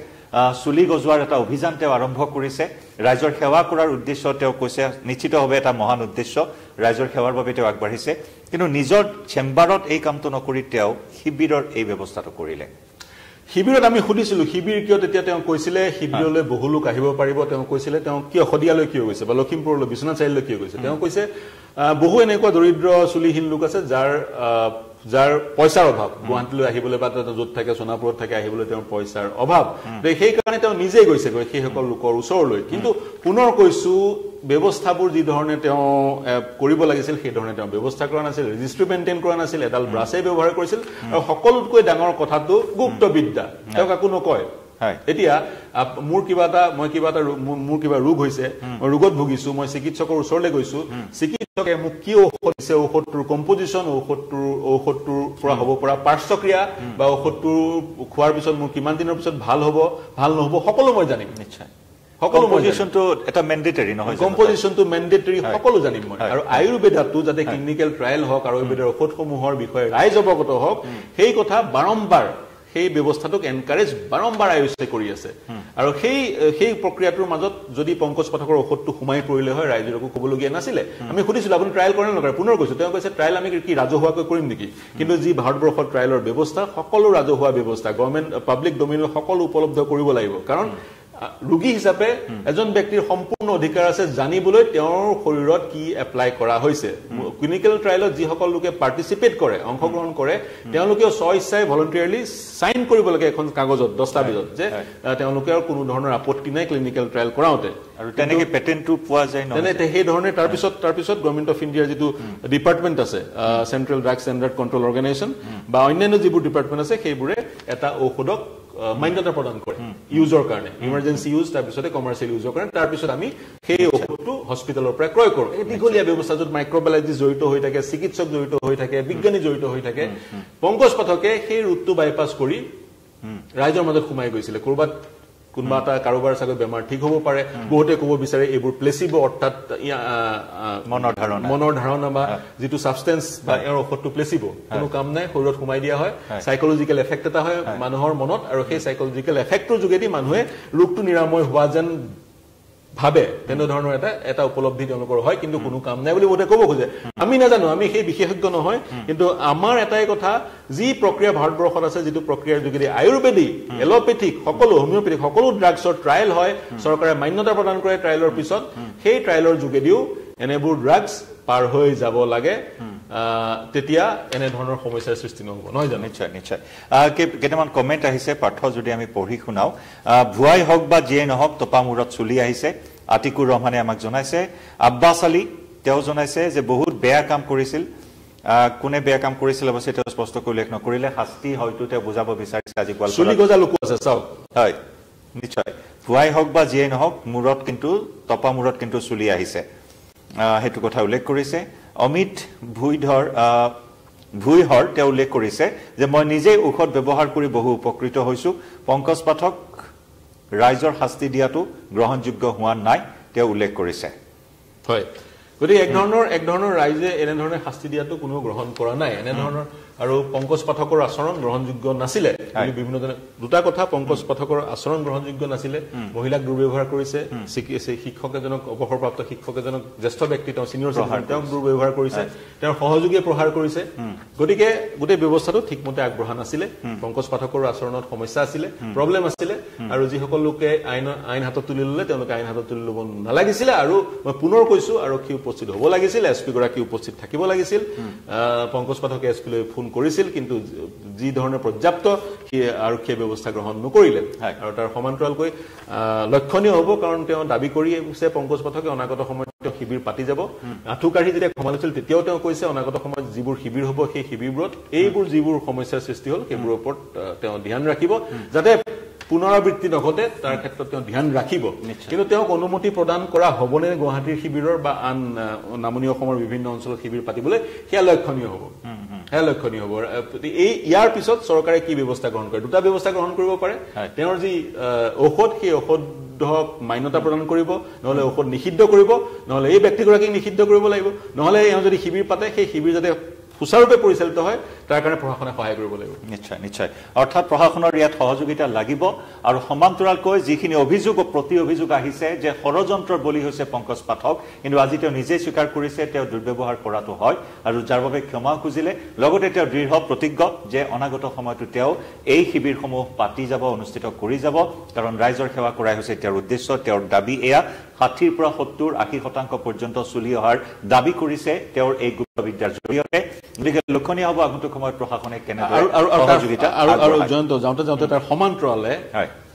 চুলি গজোৱাৰ এটা অভিযান তেওঁ আৰম্ভ কৰিছে ৰাইজৰ সেৱা কৰাৰ উদ্দেশ্য তেওঁ কৈছে নিশ্চিতভাৱে এটা মহান উদ্দেশ্য ৰাইজৰ সেৱাৰ বাবে তেওঁ আগবাঢ়িছে কিন্তু নিজৰ চেম্বাৰত এই কামটো নকৰি তেওঁ শিবিৰৰ এই ব্যৱস্থাটো কৰিলে শিবিৰত আমি সুধিছিলো শিবিৰ কিয় তেতিয়া তেওঁ কৈছিলে শিবিৰলৈ বহু লোক আহিব পাৰিব তেওঁ কৈছিলে তেওঁ কিয় শদিয়ালৈ কিয় গৈছে বা লখিমপুৰলৈ বিশ্বনাথ চাৰিআলিলৈ কিয় গৈছে তেওঁ কৈছে বহু এনেকুৱা দৰিদ্ৰ চুলিহীন লোক আছে যাৰ পইচাৰ অভাৱ গুৱাহাটীলৈ আহিবলৈ বা য'ত থাকে সোণাপুৰত থাকে আহিবলৈ তেওঁৰ পইচাৰ অভাৱ সেইকাৰণে তেওঁ নিজে গৈছে সেইসকল লোকৰ ওচৰলৈ কিন্তু পুনৰ কৈছো ব্যৱস্থাবোৰ যি ধৰণে তেওঁ কৰিব লাগিছিল সেই ধৰণে তেওঁ ব্যৱস্থা কৰা নাছিল ৰেজিষ্ট্ৰি মেইনটেইন কৰা নাছিল এডাল ব্ৰাছে ব্যৱহাৰ কৰিছিল আৰু সকলোতকৈ ডাঙৰ কথাটো গুপ্ত বিদ্যা তেওঁ কাকো নকয় এতিয়া মোৰ কিবা ৰোগ হৈছে মই ৰোগত ভুগিছো মই চিকিৎসকৰ ওচৰলৈ গৈছো চিকিৎসকে মোক কি ঔষধ দিছে ঔষধটোৰ কম্পজিশ্যন ঔষধটোৰ পৰা হ'ব পৰা পাৰ্শ্বক্ৰিয়া বা ঔষধটো খোৱাৰ পিছত মোৰ কিমান দিনৰ পিছত ভাল হ'ব ভাল নহ'ব সকলো মই জানিম নিশ্চয় কম্পজিশ্যনটো এটা মেণ্ডেটৰী নহয় কম্পজিশ্যনটো মেণ্ডেটৰী সকলো জানিম মই আৰু আয়ুৰ্বেদটো যাতে ক্লিনিকেল ট্ৰায়েল হওক আৰু আয়ুৰ্বেদৰ ঔষধসমূহৰ বিষয়ে ৰাইজ অৱগত হওক সেই কথা বাৰম্বাৰ সেই ব্যৱস্থাটোক এনকাৰেজ বাৰম্বাৰ আয়োজিত কৰি আছে আৰু সেই প্ৰক্ৰিয়াটোৰ মাজত যদি পংকজ পাঠকৰ ঔষধটো সোমাই পৰিলে হয় ৰাইজৰ একো ক'বলগীয়া নাছিলে আমি সুধিছিলো আপুনি ট্ৰায়েল কৰে নকৰে পুনৰ কৈছো তেওঁ কৈছে ট্ৰায়েল আমি কি ৰাজহুৱাকৈ কৰিম নেকি কিন্তু যি ভাৰতবৰ্ষৰ ট্ৰায়েলৰ ব্যৱস্থা সকলো ৰাজহুৱা ব্যৱস্থা গভৰ্ণমেণ্ট পাব্লিক ডমেইনত সকলো উপলব্ধ কৰিব লাগিব কাৰণ ৰোগী হিচাপে এজন ব্যক্তিৰ সম্পূৰ্ণ অধিকাৰ আছে জানিবলৈ তেওঁৰ শৰীৰত কি এপ্লাই কৰা হৈছে ক্লিনিকেল ট্ৰায়েলত যিসকল লোকে পাৰ্টিচিপেট কৰে অংশগ্ৰহণ কৰে তেওঁলোকেও স্বইচ্ছাই ভলণ্টিয়াৰলি চাইন কৰিব লাগে এখন কাগজত দস্তাবেজত যে তেওঁলোকৰ কোনো ধৰণৰ আপত্তি নাই ক্লিনিকেল ট্ৰায়েল কৰাওঁতে আৰু তেনেকৈ পেটেণ্টটো পোৱা যায় নহয় সেই ধৰণে তাৰপিছত গভৰ্ণমেণ্ট অফ ইণ্ডিয়াৰ যিটো ডিপাৰ্টমেণ্ট আছে central drug standard control organisation বা অন্যান্য যিবোৰ ডিপাৰ্টমেণ্ট আছে সেইবোৰে এটা ঔষধক মান্যতা প্ৰদান কৰে ইউজৰ কাৰণে ইমাৰ্জেঞ্চি ইউজ তাৰপিছতে কমাৰ্চিয়েল ইউজৰ কাৰণে তাৰপিছত আমি সেই ঔষধটো হস্পিটেলৰ পৰা ক্ৰয় কৰোঁ এই দীঘলীয়া ব্যৱস্থা য'ত মাইক্ৰ'বায়লজি জড়িত হৈ থাকে চিকিৎসক জড়িত হৈ থাকে বিজ্ঞানী জড়িত হৈ থাকে পংকজ পাঠকে সেই ৰুটটো বাইপাছ কৰি ৰাইজৰ মাজত সোমাই গৈছিলে কোনোবা এটা কাৰোবাৰ চাগৈ বেমাৰ ঠিক হ'ব পাৰে বহুতে ক'ব বিচাৰে এইবোৰ প্লেচিব অৰ্থাৎ মনৰ ধাৰণা বা যিটো ছাবষ্টেন্স বা ইয়াৰ ঔষধটো প্লেচিব কোনো কাম নাই শৰীৰত সোমাই দিয়া হয় সাইকলজিকেল এফেক্ট এটা হয় মানুহৰ মনত আৰু সেই সাইকলজিকেল এফেক্টৰ যোগেদি মানুহে ৰোগটো নিৰাময় হোৱা যেন ভাবে তেনেধৰণৰ এটা উপলব্ধি তেওঁলোকৰ হয় কিন্তু কোনো কাম নাই বুলি বহুতে ক'ব খোজে আমি নাজানো আমি সেই বিশেষজ্ঞ নহয় কিন্তু আমাৰ এটাই কথা যি প্ৰক্ৰিয়া ভাৰতবৰ্ষত আছে যিটো প্ৰক্ৰিয়াৰ যোগেদি আয়ুৰ্বেদিক এলোপেথিক সকলো হোমিওপেথিক সকলো ড্ৰাগছৰ ট্ৰায়েল হয় চৰকাৰে মান্যতা প্ৰদান কৰে ট্ৰায়েলৰ পিছত সেই ট্ৰায়েলৰ যোগেদিও এনেবোৰ ড্ৰাগছ পাৰ হৈ যাব লাগে তেতিয়া এনে ধৰণৰ সমস্যাৰ সৃষ্টি নহ'ব নহয় জানো নিশ্চয় কেইটামান কমেণ্ট আহিছে পাঠ যদি আমি পঢ়ি শুনাও ভুৱাই হওক বা যিয়ে নহওক টপামূৰত চলি আহিছে আতিকুৰ ৰহমানে আমাক জনাইছে আব্বাছ আলী তেওঁ জনাইছে যে বহুত বেয়া কাম কৰিছিল কোনে বেয়া কাম কৰিছিল অৱশ্যে তেওঁ স্পষ্টকৈ উল্লেখ নকৰিলে শাস্তি হয়তো তেওঁ বুজাব বিচাৰিছে আজি চুলি গজা লোক আছে চাওক হয় নিশ্চয় ভুৱাই হওক বা যিয়ে নহওক মূৰত কিন্তু টপামূৰত কিন্তু চলি আহিছে সেইটো কথা উল্লেখ কৰিছে অমিত ভুইহৰ তেওঁ উল্লেখ কৰিছে যে মই নিজেই ঔষধ ব্যৱহাৰ কৰি বহু উপকৃত হৈছো পংকজ পাঠক ৰাইজৰ শাস্তি দিয়াটো গ্ৰহণযোগ্য হোৱা নাই তেওঁ উল্লেখ কৰিছে হয় গতিকে এক ধৰণৰ ৰাইজে এনেধৰণে শাস্তি দিয়াটো কোনো গ্ৰহণ কৰা নাই এনেধৰণৰ আৰু পংকজ পাঠকৰ আচৰণ গ্ৰহণযোগ্য নাছিলে বিভিন্ন দুটা কথা পংকজ পাঠকৰ আচৰণ গ্ৰহণযোগ্য নাছিলে মহিলাক দুৰ্ব্যৱহাৰ কৰিছে শিক্ষক এজনক অৱসৰপ্ৰাপ্ত শিক্ষক এজনক জ্যেষ্ঠ ব্যক্তি তেওঁ সিনিয়ৰ চিটিজেন তেওঁ দুৰ্ব্যৱহাৰ কৰিছে তেওঁৰ সহযোগীয়ে প্ৰহাৰ কৰিছে গতিকে গোটেই ব্যৱস্থাটো ঠিকমতে আগবঢ়া নাছিলে পংকজ পাঠকৰ আচৰণত সমস্যা আছিলে প্ৰব্লেম আছিলে আৰু যিসকল লোকে আইন হাতত তুলি ললে তেওঁলোকে আইন হাতত তুলি ল'ব নালাগিছিলে আৰু মই পুনৰ কৈছো আৰক্ষী উপস্থিত হ'ব লাগিছিল এছপি গৰাকী উপস্থিত থাকিব লাগিছিল পংকজ পাঠকে এছপিলৈ ফোন কৰিছিল কিন্তু যি ধৰণে পৰ্যাপ্ত আৰক্ষী ব্যৱস্থা গ্ৰহণ নকৰিলে আৰু তাৰ সমান্তৰালকৈ লক্ষণীয় হ'ব কাৰণ তেওঁ দাবী কৰি আছে পংকজ পাঠকে অনাগত সময়ত শিবিৰ পাতি যাব আঠুকাঢ়ি যেতিয়া ক্ষমা লৈছিল তেতিয়াও তেওঁ কৈছে অনাগত সময়ত যিবোৰ শিবিৰ হ'ব সেই শিবিৰবোৰত এইবোৰ যিবোৰ সমস্যাৰ সৃষ্টি হ'ল সেইবোৰৰ ওপৰত তেওঁ ধ্যান ৰাখিব যাতে পুনৰাবৃত্তি নঘটে তাৰ ক্ষেত্ৰত তেওঁ ধ্যান ৰাখিব কিন্তু তেওঁক অনুমতি প্ৰদান কৰা হ'বনে গুৱাহাটীৰ শিবিৰৰ বা আন নামনি অসমৰ বিভিন্ন অঞ্চলত শিবিৰ পাতিবলৈ সেয়া লক্ষণীয় হ'ব ইয়াৰ পিছত চৰকাৰে কি ব্যৱস্থা গ্ৰহণ কৰে দুটা ব্যৱস্থা গ্ৰহণ কৰিব পাৰে তেওঁৰ যি ঔষধ সেই ঔষধ মান্যতা প্ৰদান কৰিব নহলে ঔষধ নিষিদ্ধ কৰিব নহলে এই ব্যক্তিগৰাকীক নিষিদ্ধ কৰিব লাগিব নহলে এওঁ যদি শিবিৰ পাতে সেই শিবিৰ যাতে সুচাৰুৰূপে পৰিচালিত হয় তাৰ কাৰণে প্ৰশাসনে সহায় কৰিব লাগিব নিশ্চয় অৰ্থাৎ প্ৰশাসনৰ ইয়াত সহযোগিতা লাগিব আৰু সমান্তৰালকৈ যিখিনি অভিযোগ প্ৰতি অভিযোগ আহিছে যে ষড়যন্ত্ৰৰ বলি হৈছে পংকজ পাঠক কিন্তু আজি তেওঁ নিজে স্বীকাৰ কৰিছে তেওঁ দুৰ্ব্যৱহাৰ কৰাটো হয় আৰু যাৰ বাবে ক্ষমা খুজিলে লগতে তেওঁ দৃঢ় প্ৰতিজ্ঞ যে অনাগত সময়তো তেওঁ এই শিবিৰসমূহ পাতি যাব অনুষ্ঠিত কৰি যাব কাৰণ ৰাইজৰ সেৱা কৰাই হৈছে তেওঁৰ উদ্দেশ্য তেওঁৰ দাবী এয়া 60 পৰা 70-80% পৰ্যন্ত চলি অহাৰ দাবী কৰিছে তেওঁৰ এই গুপ্তবিদ্যাৰ জৰিয়তে গতিকে লক্ষণীয় হ'ব আগন্তুক সময়ত প্ৰশাসনে কেনেদৰে সহযোগিতা আৰু জয়ন্ত যাওঁতে তাৰ সমান্তৰালে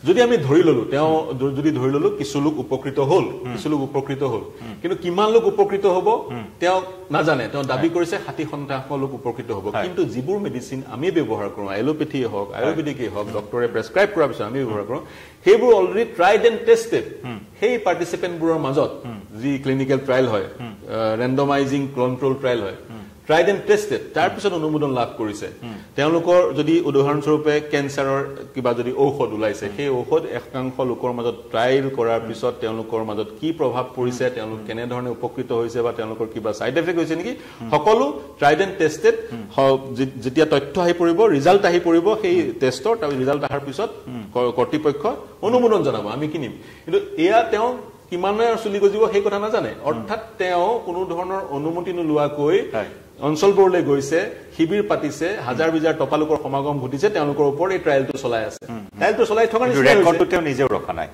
যদি আমি ধৰি ললো তেওঁ যদি ধৰি ললো কিছু লোক উপকৃত হ'ল কিন্তু কিমান লোক উপকৃত হ'ব তেওঁ নাজানে তেওঁ দাবী কৰিছে 60% লোক উপকৃত হ'ব কিন্তু যিবোৰ মেডিচিন আমি ব্যৱহাৰ কৰোঁ এলোপেথি হওক আয়ুৰ্বেদিকেই হওক ডক্টৰে প্ৰেছক্ৰাইব কৰাৰ পিছত আমি ব্যৱহাৰ কৰোঁ সেইবোৰ অলৰেডি ট্ৰাইড এণ্ড টেষ্টেড সেই পাৰ্টিচিপেণ্টবোৰৰ মাজত যি ক্লিনিকেল ট্ৰায়েল হয় ৰেণ্ডমাইজিং কণ্ট্ৰল ট্ৰায়েল হয় ট্ৰাইড এণ্ড টেষ্টেড তাৰ পিছত অনুমোদন লাভ কৰিছে তেওঁলোকৰ যদি উদাহৰণস্বৰূপে কেঞ্চাৰৰ কিবা যদি ঔষধ ওলাইছে সেই ঔষধ একাংশ লোকৰ মাজত ট্ৰায়েল কৰাৰ পিছত তেওঁলোকৰ মাজত কি প্ৰভাৱ পৰিছে তেওঁলোক কেনেধৰণে উপকৃত হৈছে বা তেওঁলোকৰ কিবা ছাইড এফেক্ট হৈছে নেকি সকলো ট্ৰাইড এণ্ড টেষ্টেড যেতিয়া তথ্য আহি পৰিব ৰিজাল্ট আহি পৰিব সেই টেষ্টৰ তাৰ ৰিজাল্ট অহাৰ পিছত কৰ্তৃপক্ষ অনুমোদন জনাব আমি কিনিম কিন্তু এয়া তেওঁ কিমানে চুলি গজিব সেই কথা নাজানে অৰ্থাৎ তেওঁ কোনো ধৰণৰ অনুমতি নোলোৱাকৈ অঞ্চলবোৰলৈ গৈছে শিবিৰ পাতিছে হাজাৰ বিজাৰ টপালোকৰ সমাগম ঘটিছে তেওঁলোকৰ ওপৰত এই ট্ৰায়েলটো চলাই আছে ট্ৰায়েলটো চলাই থকা ৰেকৰ্ডটো তেওঁ নিজেও ৰখা নাই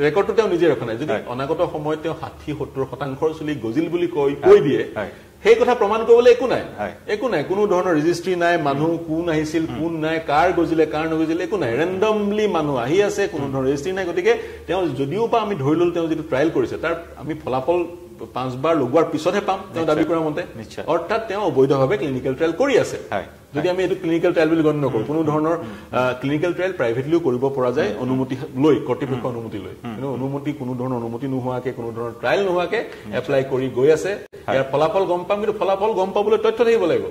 ৰেকৰ্ডটো তেওঁ নিজে ৰখা নাই যদি অনাগত সময়ত তেওঁ 60-70% চুলি গজিল বুলি কৈ দিয়ে সেই কথা প্ৰমাণ কৰিবলৈ একো নাই কোনো ধৰণৰ ৰেজিষ্ট্ৰি নাই মানুহ কোন আহিছিল কোন নাই কাৰ গজিলে কাৰ নগজিলে একো নাই ৰেণ্ডমলি মানুহ আহি আছে কোনো ধৰণৰ ৰেজিষ্ট্ৰি নাই গতিকে তেওঁ যদিও বা আমি ধৰি ললো তেওঁ যিটো ট্ৰায়েল কৰিছে তাৰ আমি ফলাফল 5 বাৰ লগোৱাৰ পিছতহে পাম তেওঁ দাবী কৰা মতে অৰ্থাৎ তেওঁ অবৈধভাৱে ক্লিনিকেল ট্ৰায়েল কৰি আছে যদি আমি এইটো ক্লিনিকেল ট্ৰায়েল বুলি গণ্য কৰোঁ কোনো ধৰণৰ ক্লিনিকেল ট্ৰায়েল প্ৰাইভেটলিও কৰিব পৰা যায় অনুমতি লৈ কৰ্তৃপক্ষ অনুমতি লৈ কিন্তু অনুমতি কোনো ধৰণৰ অনুমতি নোহোৱাকে কোনো ধৰণৰ ট্ৰায়েল নোহোৱাকে এপ্লাই কৰি গৈ আছে ইয়াৰ ফলাফল গম পাম কিন্তু ফলাফল গম পাবলৈ তথ্য থাকিব লাগিব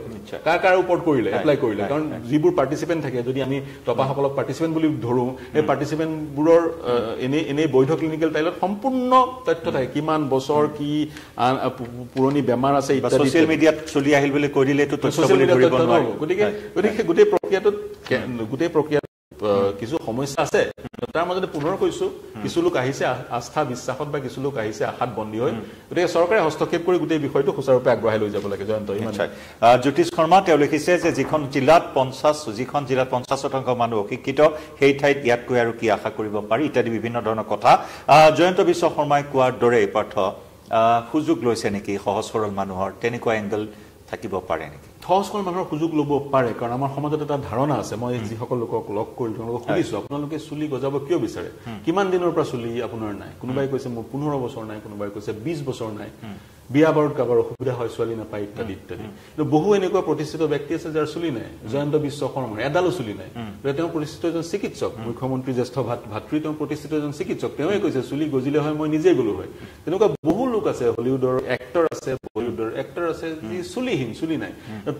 কাৰ ওপৰত কৰিলে এপ্লাই কৰিলে কাৰণ যিবোৰ পাৰ্টিচিপেণ্ট থাকে যদি আমি টপাসকলক পাৰ্টিচিপেণ্ট বুলি ধৰোঁ এই পাৰ্টিচিপেণ্টবোৰৰ এনেই বৈধ ক্লিনিকেল ট্ৰায়েলত সম্পূৰ্ণ তথ্য থাকে কিমান বছৰ কি পুৰণি বেমাৰ আছে ছচিয়েল মিডিয়াত চলি আহিল বুলি কৈ দিলেতো গতিকে গোটেই প্ৰক্ৰিয়াত কিছু সমস্যা আছে তাৰ মাজতে পুনৰ কৈছো কিছু লোক আহিছে আস্থা বিশ্বাসত বা কিছু লোক আহিছে আশাত বন্দী হৈ গতিকে চৰকাৰে হস্তক্ষেপ কৰি গোটেই বিষয়টো সুচাৰুৰূপে আগবঢ়াই লৈ যাব লাগে জয়ন্ত জ্যোতিষ শৰ্মা তেওঁ লিখিছে যে যিখন জিলাত 50% মানুহ অশিক্ষিত সেই ঠাইত ইয়াতকৈ আৰু কি আশা কৰিব পাৰি ইত্যাদি বিভিন্ন ধৰণৰ কথা জয়ন্ত বিশ্ব শৰ্মাই কোৱাৰ দৰে পাৰ্থ সুযোগ লৈছে নেকি সহজ সৰল মানুহৰ তেনেকুৱা এংগল থাকিব পাৰে নেকি সহজ সৰল মানুহৰ সুযোগ ল'ব পাৰে কাৰণ আমাৰ সমাজত এটা ধাৰণা আছে মই যিসকল লোকক লগ কৰিলো তেওঁলোকক সুধিছো আপোনালোকে চুলি গজাব কিয় বিচাৰে কিমান দিনৰ পৰা চুলি আপোনাৰ নাই কোনোবাই কৈছে মোৰ 15 বছৰ নাই কোনোবাই কৈছে 20 বছৰ নাই বিয়া বাৰুত কাৰোবাৰ অসুবিধা হয় ছোৱালী নাপায় ইত্যাদি কিন্তু বহু এনেকুৱা প্ৰতিষ্ঠিত ব্যক্তি আছে যাৰ চুলি নাই জয়ন্ত বিশ্ব শৰ্মাৰ এডালো চুলি নাই তেওঁ প্ৰতিষ্ঠিত এজন চিকিৎসক মুখ্যমন্ত্ৰী জ্যেষ্ঠ ভাতৃ তেওঁ প্ৰতিষ্ঠিত এজন চিকিৎসক তেওঁৱে কৈছে চুলি গজিলে হয় মই নিজেই গলো হয় তেনেকুৱা বহু লোক আছে হলিউডৰ এক্টৰ আছে বলিউডৰ এক্টৰ আছে যি চুলিহীন চুলি নাই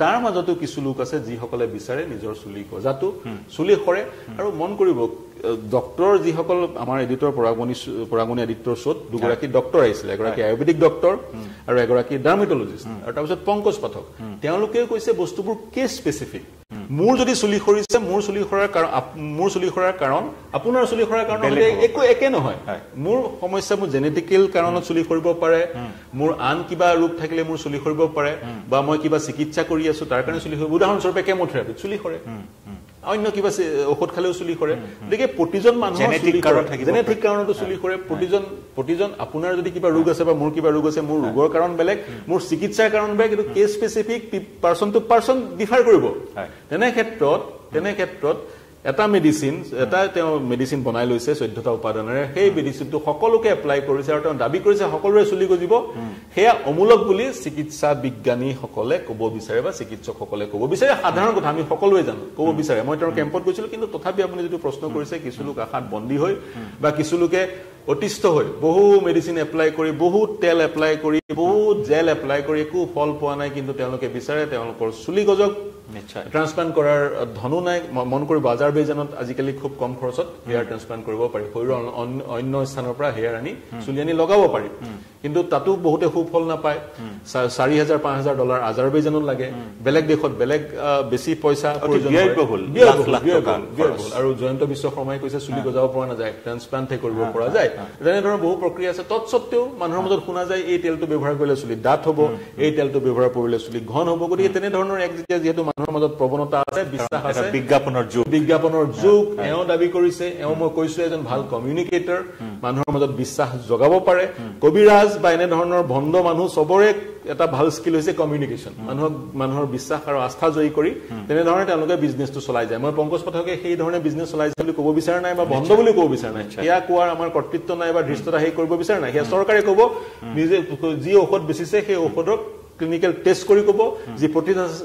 তাৰ মাজতো কিছু লোক আছে যিসকলে বিচাৰে নিজৰ চুলি গজাটো চুলি সৰে আৰু মন কৰিব ডক্টৰ যিসকল আমাৰ এডিটৰ পৰাগমণি এডিটৰ শ্ব'ত দুগৰাকী ডক্টৰ আহিছিলে এগৰাকী আয়ুৰ্বেদিক ডক্টৰ আৰু এগৰাকী ডাৰ্মেটলজিষ্ট আৰু তাৰপিছত পংকজ পাঠক তেওঁলোকেও কৈছে বস্তুবোৰ কেছ স্পেচিফিক মোৰ যদি চুলি খৰিছে মোৰ চুলি খৰাৰ কাৰণ আপোনাৰ চুলি খৰাৰ কাৰণ একো একে নহয় মোৰ সমস্যা মোৰ জেনেটিকেল কাৰণত চুলি খৰিব পাৰে মোৰ আন কিবা ৰোগ থাকিলে মোৰ চুলি খৰিব পাৰে বা মই কিবা চিকিৎসা কৰি আছো তাৰ কাৰণে চুলি খৰিব উদাহৰণস্বৰূপে কেমোথেৰাপি চুলি খৰে অন্য কিবা ঔষধ খালেও চুলি খৰে গতিকে প্ৰতিজন মানুহৰ জেনেটিক কাৰণতো চুলি খৰে প্ৰতিজন আপোনাৰ যদি কিবা ৰোগ আছে বা মোৰ কিবা ৰোগ আছে মোৰ ৰোগৰ কাৰণ বেলেগ মোৰ চিকিৎসাৰ কাৰণ বেলেগ কিন্তু case specific person to person differ কৰিব তেনে ক্ষেত্ৰত এটা মেডিচিন বনাই লৈছে 14টা উপাদানেৰে সেই মেডিচিনটো সকলোকে এপ্লাই কৰিছে আৰু তেওঁ দাবী কৰিছে সকলোৰে চুলি গজিব সেয়া অমূলক বুলি চিকিৎসা বিজ্ঞানীসকলে ক'ব বিচাৰে বা চিকিৎসকসকলে ক'ব বিচাৰে সাধাৰণ কথা আমি সকলোৱে জানো ক'ব বিচাৰে মই তেওঁৰ কেম্পত গৈছিলো কিন্তু তথাপি আপুনি যদি প্ৰশ্ন কৰিছে কিছু লোক আশাত বন্দী হৈ বা কিছু লোকে অতিষ্ঠ হৈ বহু মেডিচিন এপ্লাই কৰি বহু তেল এপ্লাই কৰি বহু জেল এপ্লাই কৰি একো ফল পোৱা নাই কিন্তু তেওঁলোকে বিচাৰে তেওঁলোকৰ চুলি গজক ট্ৰান্সপ্লান্ট কৰাৰ ধনো নাই মন কৰিব আজাৰবাইজানত আজিকালি খুব কম খৰচত হেয়াৰ ট্ৰান্সপ্লান্ট কৰিব পাৰি শৰীৰৰ অন্য স্থানৰ পৰা হেয়াৰ আনি চুলি আনি লগাব পাৰি কিন্তু তাতো বহুতে সুফল নাপায় $4,000-5,000 আজাৰবাইজানত লাগে বেলেগ দেশত বেলেগ বেছি পইচা প্ৰয়োজন আৰু জয়ন্ত বিশ্ব শৰ্মাই কৈছে চুলি গজাব পৰা নাযায় ট্ৰান্সপ্লান্টহে কৰিব পৰা যায় তেনেধৰণৰ বহু প্ৰক্ৰিয়া আছে তৎসত্ত্বেও মানুহৰ মাজত শুনা যায় এই তেলটো ব্যৱহাৰ কৰিলে চুলি ডাঠ হ'ব এই তেলটো ব্যৱহাৰ কৰিলে চুলি ঘন হ'ব গতিকে তেনেধৰণৰ যিহেতু মানুহৰ মাজত প্ৰৱণতা আছে বিশ্বাস আছে বিজ্ঞাপনৰ যুগ এওঁ দাবী কৰিছে এওঁ মই কৈছো এজন ভাল কমিউনিকেটৰ মানুহৰ মাজত বিশ্বাস জগাব পাৰে কবিৰাজ বা এনেধৰণৰ ভণ্ড মানুহ সবৰে এটা ভাল স্কিল হৈছে কমিউনিকেশ্যন মানুহৰ বিশ্বাস আৰু আস্থা জয়ী কৰি তেনেধৰণে তেওঁলোকে বিজনেছটো চলাই যায় মই পংকজ পাঠকে সেই ধৰণে বিজনেছ চলাইছে বুলি ক'ব বিচাৰা নাই বা বন্ধ বুলি ক'ব বিচাৰা নাই সেয়া কোৱাৰ আমাৰ কৰ্তৃত্ব নাই বা ধৃষ্টতা সেই কৰিব বিচাৰা নাই সেয়া চৰকাৰে ক'ব নিজে যি ঔষধ বেচিছে সেই ঔষধক ক্লিনিকেল টেষ্ট কৰি ক'ব যি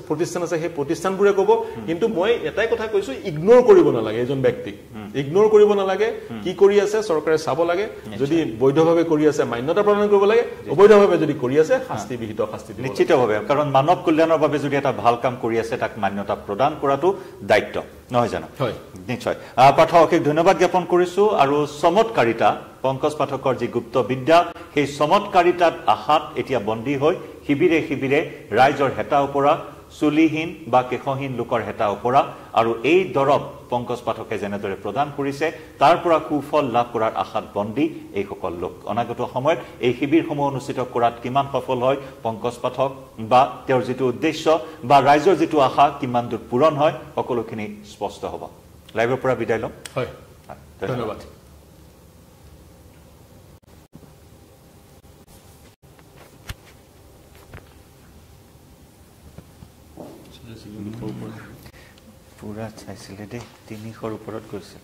প্ৰতিষ্ঠান আছে সেই প্ৰতিষ্ঠানবোৰে ক'ব কিন্তু মই এটাই কথা কৈছো ইগনোৰ কৰিব নালাগে এজন ব্যক্তিক ইগনোৰ কৰিব নালাগে কি কৰি আছে চৰকাৰে চাব লাগে যদি বৈধভাৱে কৰি আছে মান্যতা প্ৰদান কৰিব লাগে অবৈধভাৱে যদি কৰি আছে শাস্তি বিহিত শাস্তি নিশ্চিতভাৱে কাৰণ মানৱ কল্যাণৰ বাবে যদি এটা ভাল কাম কৰি আছে তাক মান্যতা প্ৰদান কৰাটো দায়িত্ব নহয় জানো হয় নিশ্চয় পাঠক অশেষ ধন্যবাদ জ্ঞাপন কৰিছো আৰু চমৎকাৰিতা পংকজ পাঠকৰ যি গুপ্ত বিদ্যা সেই চমৎকাৰিতাত আশাত এতিয়া বন্দী হৈ শিবিৰে ৰাইজৰ হেতা ওপৰা চুলিহীন বা কেশহীন লোকৰ হেতা ওপৰা আৰু এই দৰব পংকজ পাঠকে যেনেদৰে প্ৰদান কৰিছে তাৰ পৰা সুফল লাভ কৰাৰ আশাত বন্দী এইসকল লোক অনাগত সময়ত এই শিবিৰসমূহ অনুষ্ঠিত কৰাত কিমান সফল হয় পংকজ পাঠক বা তেওঁৰ যিটো উদ্দেশ্য বা ৰাইজৰ যিটো আশা কিমান দূৰ পূৰণ হয় সকলোখিনি স্পষ্ট হ'ব লাইভৰ পৰা বিদায় লম হয় ধন্যবাদ পুৰা চাইছিলে দেই 300ৰ ওপৰত গৈছে